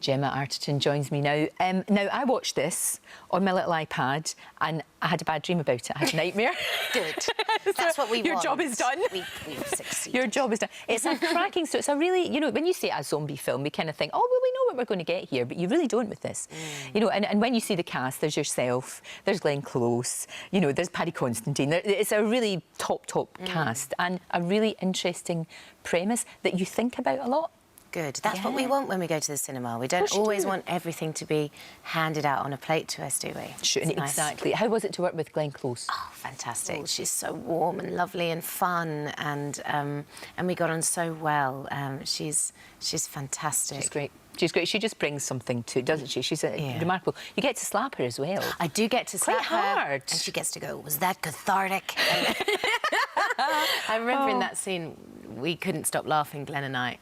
Gemma Arterton joins me now. Now, I watched this on my little iPad and I had a bad dream about it. I had a nightmare. Good. That's what we want. Your job is done. We've succeeded. Your job is done. It's a cracking story. It's a really, you know, when you say a zombie film, we kind of think, oh, well, we know what we're going to get here, but you really don't with this. You know, and when you see the cast, there's yourself, there's Glenn Close, you know, there's Paddy Constantine. It's a really top cast and a really interesting premise that you think about a lot. Good. That's what we want when we go to the cinema. We don't always want everything to be handed out on a plate to us, do we? Sure, exactly. How was it to work with Glenn Close? Oh, fantastic. Oh, she's so warm and lovely and fun, and we got on so well. She's fantastic. She's great. She's great. She just brings something to it, doesn't she? She's remarkable. You get to slap her as well. I do get to slap her. Quite hard. And she gets to go, was that cathartic? I remember in that scene, we couldn't stop laughing, Glenn and I.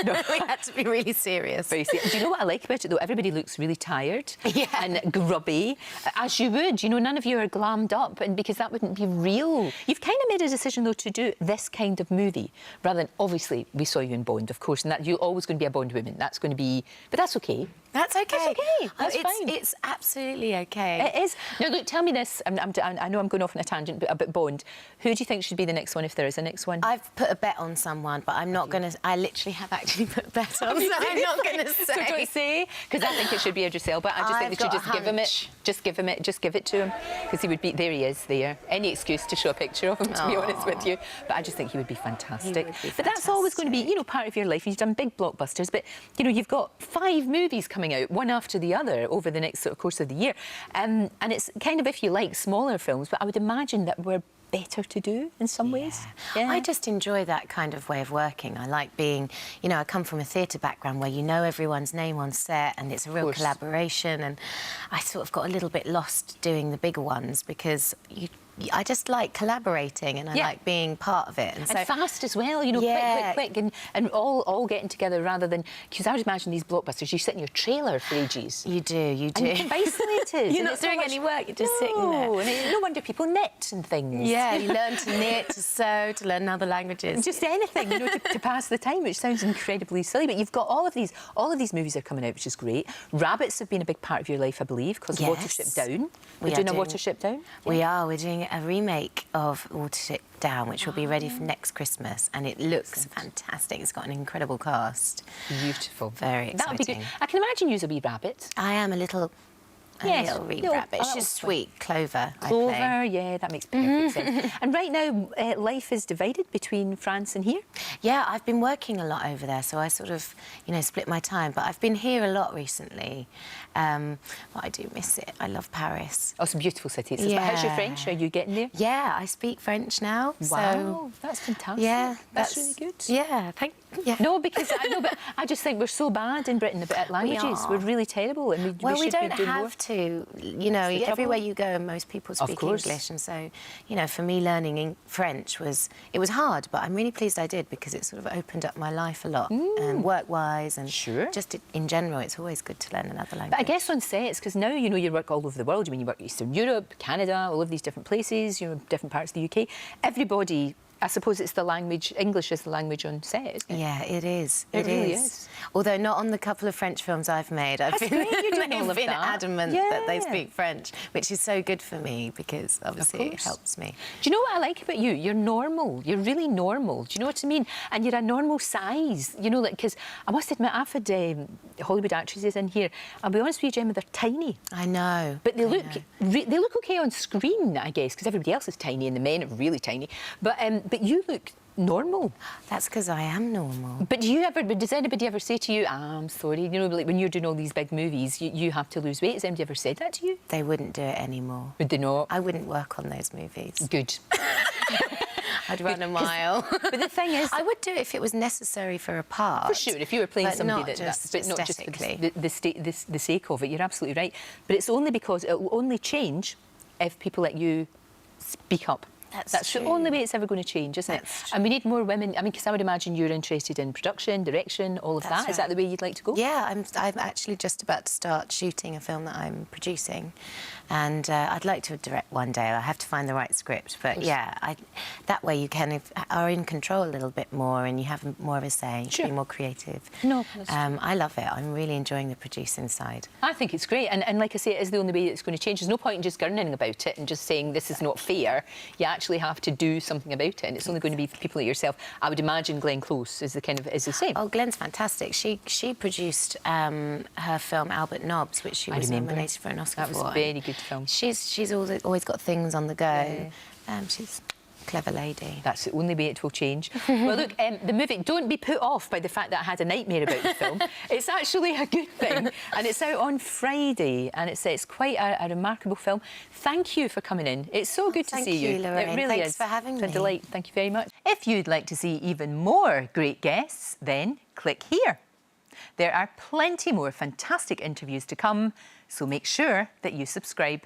No. We had to be really serious. Very serious. Do you know what I like about it, though? Everybody looks really tired and grubby, as you would. You know, none of you are glammed up, and because that wouldn't be real. You've kind of made a decision, though, to do this kind of movie, rather than, obviously, we saw you in Bond, of course, and that you're always going to be a Bond woman. That's going to be... But that's OK. That's OK. That's OK. That's fine. It's absolutely OK. It is. Now, look, tell me this. I know I'm going off on a tangent about Bond. Who do you think should be the next one, if there is a next one? I've put a bet on someone, but I'm not going to... I literally have actually put a bet on, so I'm not going to say. So don't say, because I think it should be Idris Elba. I just think we should just give him it. Just give it to him, because he would be... There he is, there. Any excuse to show a picture of him, to be honest with you. But I just think he would be fantastic. But that's always going to be, you know, part of your life. You've done big blockbusters, but, you know, you've got 5 movies coming out, one after the other, over the next sort of course of the year. And it's kind of, if you like, smaller films, but I would imagine that we're better to do in some ways. Yeah. I just enjoy that kind of way of working. I like being, you know, I come from a theatre background where you know everyone's name on set and it's a real collaboration, and I sort of got a little bit lost doing the bigger ones because I just like collaborating and I like being part of it. And so fast as well, you know, quick, and all getting together rather than... Because I would imagine these blockbusters, you sit in your trailer for ages. You do. And you can be isolated. You're not doing any work, you're just sitting there. And no wonder people knit and things. Yeah, you learn to knit, to sew, to learn other languages. Just anything, you know, to pass the time, which sounds incredibly silly. But you've got all of these movies are coming out, which is great. Rabbits have been a big part of your life, I believe, because Watership Down. We're doing a Watership Down? We are. We're doing a remake of Watership Down, which will be ready for next Christmas, and it looks fantastic. It's got an incredible cast. Beautiful. Very exciting. That would be good. I can imagine you as a wee rabbit. I am a little wee rabbit. She's sweet. Clover. Clover, yeah, that makes perfect sense. And right now, life is divided between France and here? Yeah, I've been working a lot over there, so I sort of, you know, split my time. But I've been here a lot recently. But I do miss it. I love Paris. Oh, it's a beautiful city. Yeah. How's your French? Are you getting there? Yeah, I speak French now. Wow, that's fantastic. Yeah, that's really good. Yeah, No, because I know, but I just think we're so bad in Britain about languages. We're really terrible, and we don't do have more. To, you know, everywhere you go, most people speak English, and so, you know, for me, learning French was hard, but I'm really pleased I did because it sort of opened up my life a lot, and work-wise, and just in general, it's always good to learn another language. But I guess on sets, because now you know you work all over the world. I mean, you work Eastern Europe, Canada, all of these different places, you know, different parts of the UK. Everybody. I suppose it's the language, English is the language on set, isn't it? Yeah, it is. It really is. Although not on the couple of French films I've made. I've been adamant that they speak French, which is so good for me because obviously it helps me. Do you know what I like about you? You're normal. You're really normal. Do you know what I mean? And you're a normal size, you know, like, because I must admit, I've had Hollywood actresses in here. I'll be honest with you, Gemma, they're tiny. I know. But they look OK on screen, I guess, because everybody else is tiny and the men are really tiny. But you look normal. That's because I am normal. But does anybody ever say to you, I'm sorry, you know, like when you're doing all these big movies, you have to lose weight? Has anybody ever said that to you? They wouldn't do it anymore. Would they not? I wouldn't work on those movies. Good. I'd run a mile. But the thing is... I would do it if it was necessary for a part. For sure, if you were playing somebody but not just for the sake of it, you're absolutely right. But it's only because it will only change if people let you speak up. That's the only way it's ever going to change, isn't it? And we need more women. I mean, because I would imagine you're interested in production, direction, all of that. Right. Is that the way you'd like to go? Yeah, I'm actually just about to start shooting a film that I'm producing, and I'd like to direct one day. I have to find the right script, but yeah, that way you kind of are in control a little bit more, and you have more of a say. You can be more creative. No, I love it. I'm really enjoying the producing side. I think it's great, and like I say, it is the only way it's going to change. There's no point in just gurning about it and just saying this is not fair. You actually have to do something about it, and it's only going to be for people like yourself. I would imagine Glenn Close is the same. Oh, Glenn's fantastic. She produced her film Albert Nobbs, which she was nominated for an Oscar for. That was a very good film. She's always got things on the go. She's a clever lady. That's the only way it will change. Well, look, the movie, don't be put off by the fact that I had a nightmare about the film. It's actually a good thing, and it's out on Friday, and it's quite a remarkable film. Thank you for coming in. It's so good to see you. Thank you, Lorraine. It really Thanks is. for having me. It's a delight. Thank you very much. If you'd like to see even more great guests, then click here. There are plenty more fantastic interviews to come, so make sure that you subscribe.